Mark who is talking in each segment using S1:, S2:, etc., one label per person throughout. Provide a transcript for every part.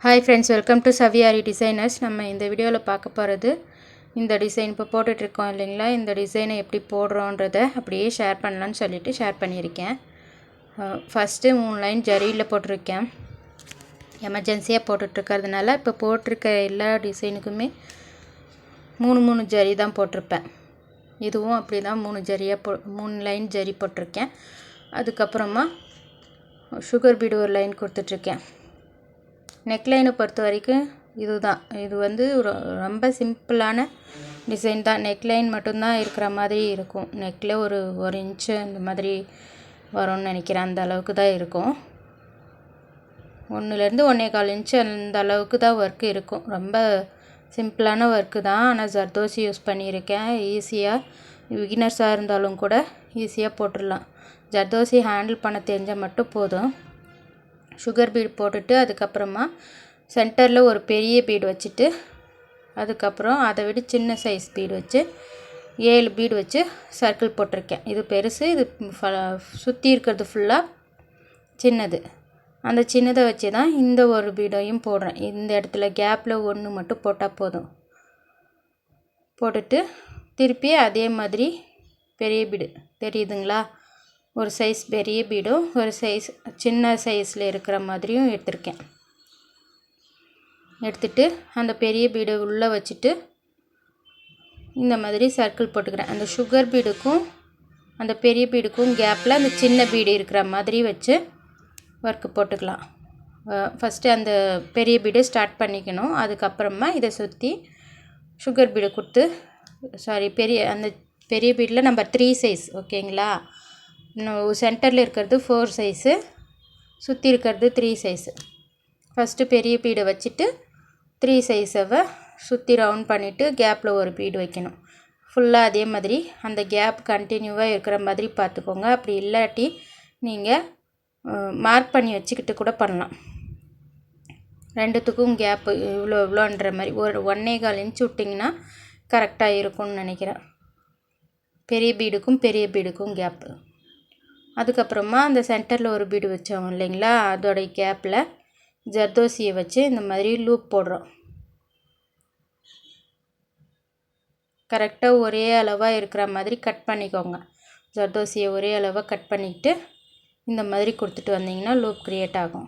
S1: Hi friends, welcome to Saviyari designers. நம்ம இந்த வீடியோவில் பார்க்க போகிறது இந்த டிசைன் இப்போ போட்டுட்ருக்கோம் இல்லைங்களா. இந்த டிசைனை எப்படி போடுறோன்றதை அப்படியே ஷேர் பண்ணலான்னு சொல்லிவிட்டு ஷேர் பண்ணியிருக்கேன். ஃபஸ்ட்டு 3 லைன் ஜரியில் போட்டிருக்கேன். எமர்ஜென்சியாக போட்டுட்ருக்கிறதுனால இப்போ போட்டிருக்க எல்லா டிசைனுக்குமே 3 ஜரி தான் போட்டிருப்பேன். இதுவும் அப்படி தான் 3 லைன் ஜரி போட்டிருக்கேன். அதுக்கப்புறமா சுகர் பீடு ஒரு லைன் கொடுத்துட்ருக்கேன். நெக்லைனை பொறுத்த வரைக்கும் இது வந்து ரொம்ப சிம்பிளான டிசைன் தான். நெக்லைன் மட்டும்தான் இருக்கிற மாதிரி இருக்கும். நெக்கில் ஒரு இன்ச்சு அந்த மாதிரி வரும்னு நினைக்கிறேன். அந்த அளவுக்கு தான் இருக்கும். 1லேருந்து 1.25 இன்ச்சு அந்த அளவுக்கு தான் ஒர்க்கு இருக்கும். ரொம்ப சிம்பிளான ஒர்க்கு தான். ஆனால் ஜர்தோசி யூஸ் பண்ணியிருக்கேன். ஈஸியாக பிகினர்ஸாக இருந்தாலும் கூட ஈஸியாக போட்டுடலாம். ஜர்தோசி ஹேண்டில் பண்ண தெரிஞ்சால் மட்டும் போதும். சுகர் பீடு போட்டுட்டு அதுக்கப்புறமா சென்டரில் ஒரு பெரிய பீடு வச்சுட்டு அதுக்கப்புறம் அதை விட சின்ன சைஸ் பீடு வச்சு 7 பீடு வச்சு சர்க்கிள் போட்டிருக்கேன். இது பெருசு, இது சுற்றி இருக்கிறது ஃபுல்லாக சின்னது. அந்த சின்னதை வச்சு தான் இந்த ஒரு பீடையும் போடுறேன். இந்த இடத்துல கேப்பில் 1 மட்டும் போட்டால் போதும். போட்டுட்டு திருப்பி அதே மாதிரி பெரிய பீடு தெரியுதுங்களா, ஒரு சைஸ் பெரிய பீடும் ஒரு சைஸ் சின்ன சைஸில் இருக்கிற மாதிரியும் எடுத்துட்டு அந்த பெரிய பீடை உள்ளே வச்சுட்டு இந்த மாதிரி சர்க்கிள் போட்டுக்கிறேன். அந்த சுகர் பீடுக்கும் அந்த பெரிய பீடுக்கும் கேப்பில் அந்த சின்ன பீடு இருக்கிற மாதிரி வச்சு ஒர்க்கு போட்டுக்கலாம். ஃபஸ்ட்டு அந்த பெரிய பீடை ஸ்டார்ட் பண்ணிக்கணும். அதுக்கப்புறமா இதை சுற்றி சுகர் பீடை கொடுத்து அந்த பெரிய பீடில் நம்பர் 3 சைஸ் ஓகேங்களா. இன்னும் சென்டரில் இருக்கிறது 4 சைஸு, சுற்றி இருக்கிறது 3 சைஸு. ஃபஸ்ட்டு பெரிய பீடை வச்சுட்டு 3 சைஸை சுற்றி ரவுண்ட் பண்ணிவிட்டு கேப்பில் ஒரு பீடு வைக்கணும். ஃபுல்லாக அதே மாதிரி அந்த கேப் கண்டினியூவாக இருக்கிற மாதிரி பார்த்துக்கோங்க. அப்படி இல்லாட்டி நீங்கள் மார்க் பண்ணி வச்சுக்கிட்டு கூட பண்ணலாம். ரெண்டுத்துக்கும் கேப்பு இவ்வளோன்ற மாதிரி ஒரு 1.25 இன்ச்சு விட்டிங்கன்னா கரெக்டாக இருக்கும்னு நினைக்கிறேன். பெரிய பீடுக்கும் கேப்பு. அதுக்கப்புறமா அந்த சென்டரில் ஒரு பீடு வச்சோம் இல்லைங்களா, அதோடைய கேப்பில் ஜர்தோசியை வச்சு இந்த மாதிரி லூப் போடுறோம். கரெக்டாக ஒரே அளவாக இருக்கிற மாதிரி கட் பண்ணிக்கோங்க. ஜர்தோசியை ஒரே அளவாக கட் பண்ணிக்கிட்டு இந்த மாதிரி கொடுத்துட்டு வந்தீங்கன்னா லூப் க்ரியேட் ஆகும்.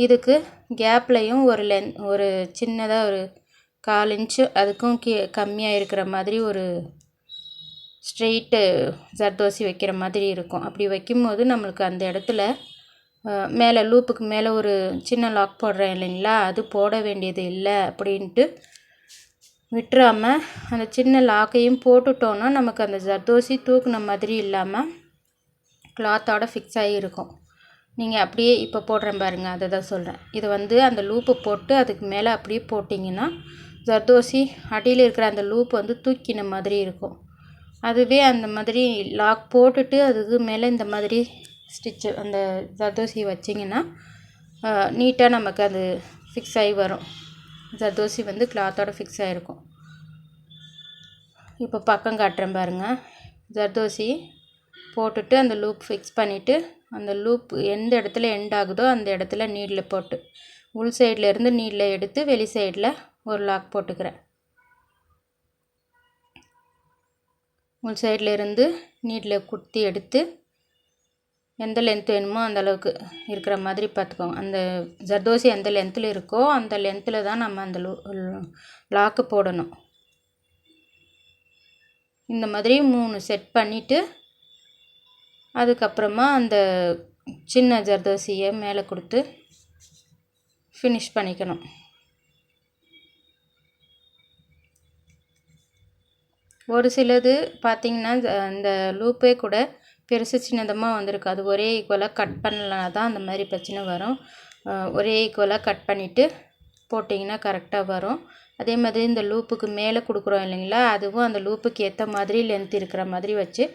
S1: இதுக்கு கேப்லையும் ஒரு சின்னதாக ஒரு 1/4 இன்ச்சு அதுக்கும் கம்மியாக இருக்கிற மாதிரி ஒரு ஸ்ட்ரெயிட்டு ஜர்தோசி வைக்கிற மாதிரி இருக்கும். அப்படி வைக்கும்போது நம்மளுக்கு அந்த இடத்துல மேலே லூப்புக்கு மேலே ஒரு சின்ன லாக் போடுறேன் இல்லைங்களா, அது போட வேண்டியது இல்லை. அப்படின்ட்டு விட்டுறாமல் அந்த சின்ன லாக்கையும் போட்டுட்டோன்னா நமக்கு அந்த ஜர்தோசி தூக்குன மாதிரி இல்லாமல் கிளாத்தோட ஃபிக்ஸ் ஆகி இருக்கும். நீங்கள் அப்படியே இப்போ போடுறேன் பாருங்கள், அதை தான் சொல்கிறேன். இதை வந்து அந்த லூப்பை போட்டு அதுக்கு மேலே அப்படியே போட்டிங்கன்னா ஜர்தோசி அடியில் இருக்கிற அந்த லூப் வந்து தூக்கின மாதிரி இருக்கும். அதுவே அந்த மாதிரி லாக் போட்டுட்டு அதுக்கு மேலே இந்த மாதிரி ஸ்டிச்சு அந்த ஜர்தோசி வச்சிங்கன்னா நீட்டாக நமக்கு அது ஃபிக்ஸ் ஆகி வரும். ஜர்தோசி வந்து கிளாத்தோட ஃபிக்ஸ் ஆகிருக்கும். இப்போ பக்கம் காட்டுறேன் பாருங்கள். ஜர்தோசி போட்டுட்டு அந்த லூப் ஃபிக்ஸ் பண்ணிவிட்டு அந்த லூப் எந்த இடத்துல எண்ட் ஆகுதோ அந்த இடத்துல நீடில் போட்டு உள் சைட்லேருந்து நீடில் எடுத்து வெளி சைடில் ஒரு லாக் போட்டுக்கிறேன். உள் சைடில் இருந்து நீடில் குத்தி எடுத்து எந்த லென்த் வேணுமோ அந்த அளவுக்கு இருக்கிற மாதிரி பார்த்துக்கோங்க. அந்த ஜர்தோசி எந்த லென்த்தில் இருக்கோ அந்த லென்த்தில் தான் நம்ம அந்த லாக்கு போடணும். இந்த மாதிரி 3 செட் பண்ணிவிட்டு அதுக்கப்புறமா அந்த சின்ன ஜர்தோசியை மேலே கொடுத்து ஃபினிஷ் பண்ணிக்கணும். ஒரு சிலது பார்த்திங்கன்னா அந்த லூப்பே கூட பெருசு சின்னதமாக வந்திருக்கு. அது ஒரே ஈக்குவலாக கட் பண்ணலனா தான் அந்த மாதிரி பிரச்சனை வரும். ஒரே ஈக்குவலாக கட் பண்ணிவிட்டு போட்டிங்கன்னா கரெக்டாக வரும். அதே மாதிரி இந்த லூப்புக்கு மேலே கொடுக்குறோம் இல்லைங்களா, அதுவும் அந்த லூப்புக்கு ஏற்ற மாதிரி லென்த் இருக்கிற மாதிரி வச்சு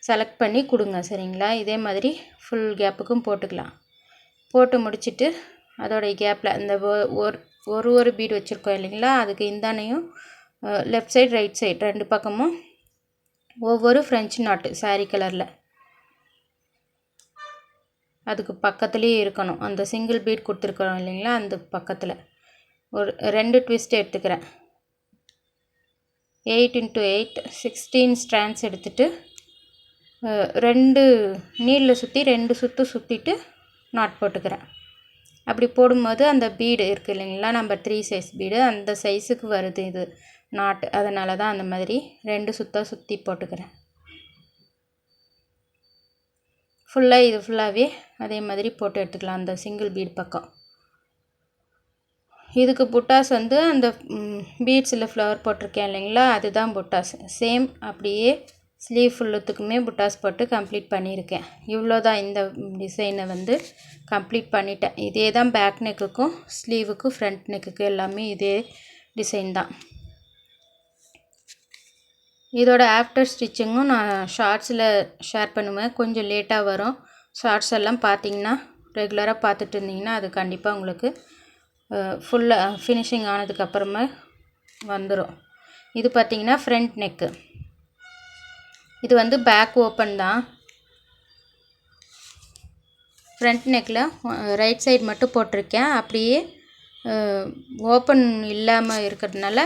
S1: செலக்ட் பண்ணி கொடுங்க, சரிங்களா. இதே மாதிரி ஃபுல் கேப்புக்கும் போட்டுக்கலாம். போட்டு முடிச்சுட்டு அதோடைய கேப்பில் அந்த ஒரு பீடு வச்சுருக்கோம் இல்லைங்களா, அதுக்கு இந்தானையும் லெஃப்ட் சைடு ரைட் சைடு 2 பக்கமும் ஒவ்வொரு ஃப்ரெஞ்ச் நாட்டு சாரீ கலரில் அதுக்கு பக்கத்துலேயே இருக்கணும். அந்த சிங்கிள் பீட் கொடுத்துருக்குறோம் இல்லைங்களா, அந்த பக்கத்தில் ஒரு 2 ட்விஸ்ட் எடுத்துக்கிறேன். 8 × 8 16 ஸ்ட்ராண்ட்ஸ் எடுத்துகிட்டு 2 நீடில் சுற்றி 2 சுற்று சுற்றிட்டு நாட் போட்டுக்கிறேன். அப்படி போடும்போது அந்த பீடு இருக்குது இல்லைங்களா, நம்பர் 3 சைஸ் பீடு அந்த சைஸுக்கு வருது இது நாட். அதனால தான் அந்த மாதிரி 2 சுற்றி போட்டுக்கிறேன். ஃபுல்லாக இது ஃபுல்லாகவே அதே மாதிரி போட்டு எடுத்துக்கலாம் அந்த சிங்கிள் பீட் பக்கம். இதுக்கு புட்டாஸ் வந்து அந்த பீட்ஸில் ஃப்ளவர் போட்டிருக்கேன் இல்லைங்களா, அதுதான் புட்டாஸ். சேம் அப்படியே ஸ்லீவ் ஃபுல்லுத்துக்குமே புட்டாஸ் போட்டு கம்ப்ளீட் பண்ணியிருக்கேன். இவ்வளோ தான் இந்த டிசைனை வந்து கம்ப்ளீட் பண்ணிட்டேன். இதே தான் பேக் நெக்குக்கும் ஸ்லீவுக்கும் ஃப்ரண்ட் நெக்குக்கு எல்லாமே இதே டிசைன் தான். இதோட ஆஃப்டர் ஸ்டிச்சிங்கும் நான் ஷார்ட்ஸில் ஷேர் பண்ணுவேன். கொஞ்சம் லேட்டாக வரும். ஷார்ட்ஸ் எல்லாம் பார்த்தீங்கன்னா ரெகுலராக பார்த்துட்டு இருந்தீங்கன்னா அது கண்டிப்பாக உங்களுக்கு ஃபுல்லாக ஃபினிஷிங் ஆனதுக்கப்புறமா வந்துடும். இது பார்த்திங்கன்னா ஃப்ரண்ட் நெக்கு. இது வந்து பேக் ஓப்பன் தான். ஃப்ரண்ட் நெக்கில் ரைட் சைடு மட்டும் போட்டிருக்கேன். அப்படியே ஓப்பன் இல்லாமல் இருக்கிறதுனால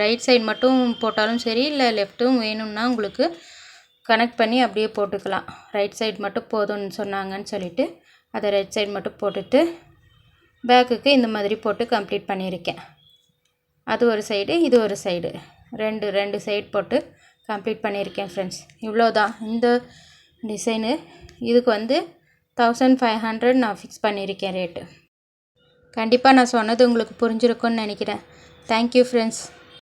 S1: ரைட் சைடு மட்டும் போட்டாலும் சரி, இல்லை லெஃப்ட்டும் வேணும்னா உங்களுக்கு கனெக்ட் பண்ணி அப்படியே போட்டுக்கலாம். ரைட் சைடு மட்டும் போதும்னு சொன்னாங்கன்னு சொல்லிவிட்டு அதை ரைட் சைடு மட்டும் போட்டுட்டு பேக்குக்கு இந்த மாதிரி போட்டு கம்ப்ளீட் பண்ணியிருக்கேன். அது ஒரு சைடு, இது ஒரு சைடு, ரெண்டு சைடு போட்டு கம்ப்ளீட் பண்ணியிருக்கேன் ஃப்ரெண்ட்ஸ். இவ்வளோ தான் இந்த டிசைனு. இதுக்கு வந்து 1500 நான் ஃபிக்ஸ் பண்ணியிருக்கேன் ரேட்டு. கண்டிப்பாக நான் சொன்னது உங்களுக்கு புரிஞ்சிருக்கும்னு நினைக்கிறேன். Thank you friends.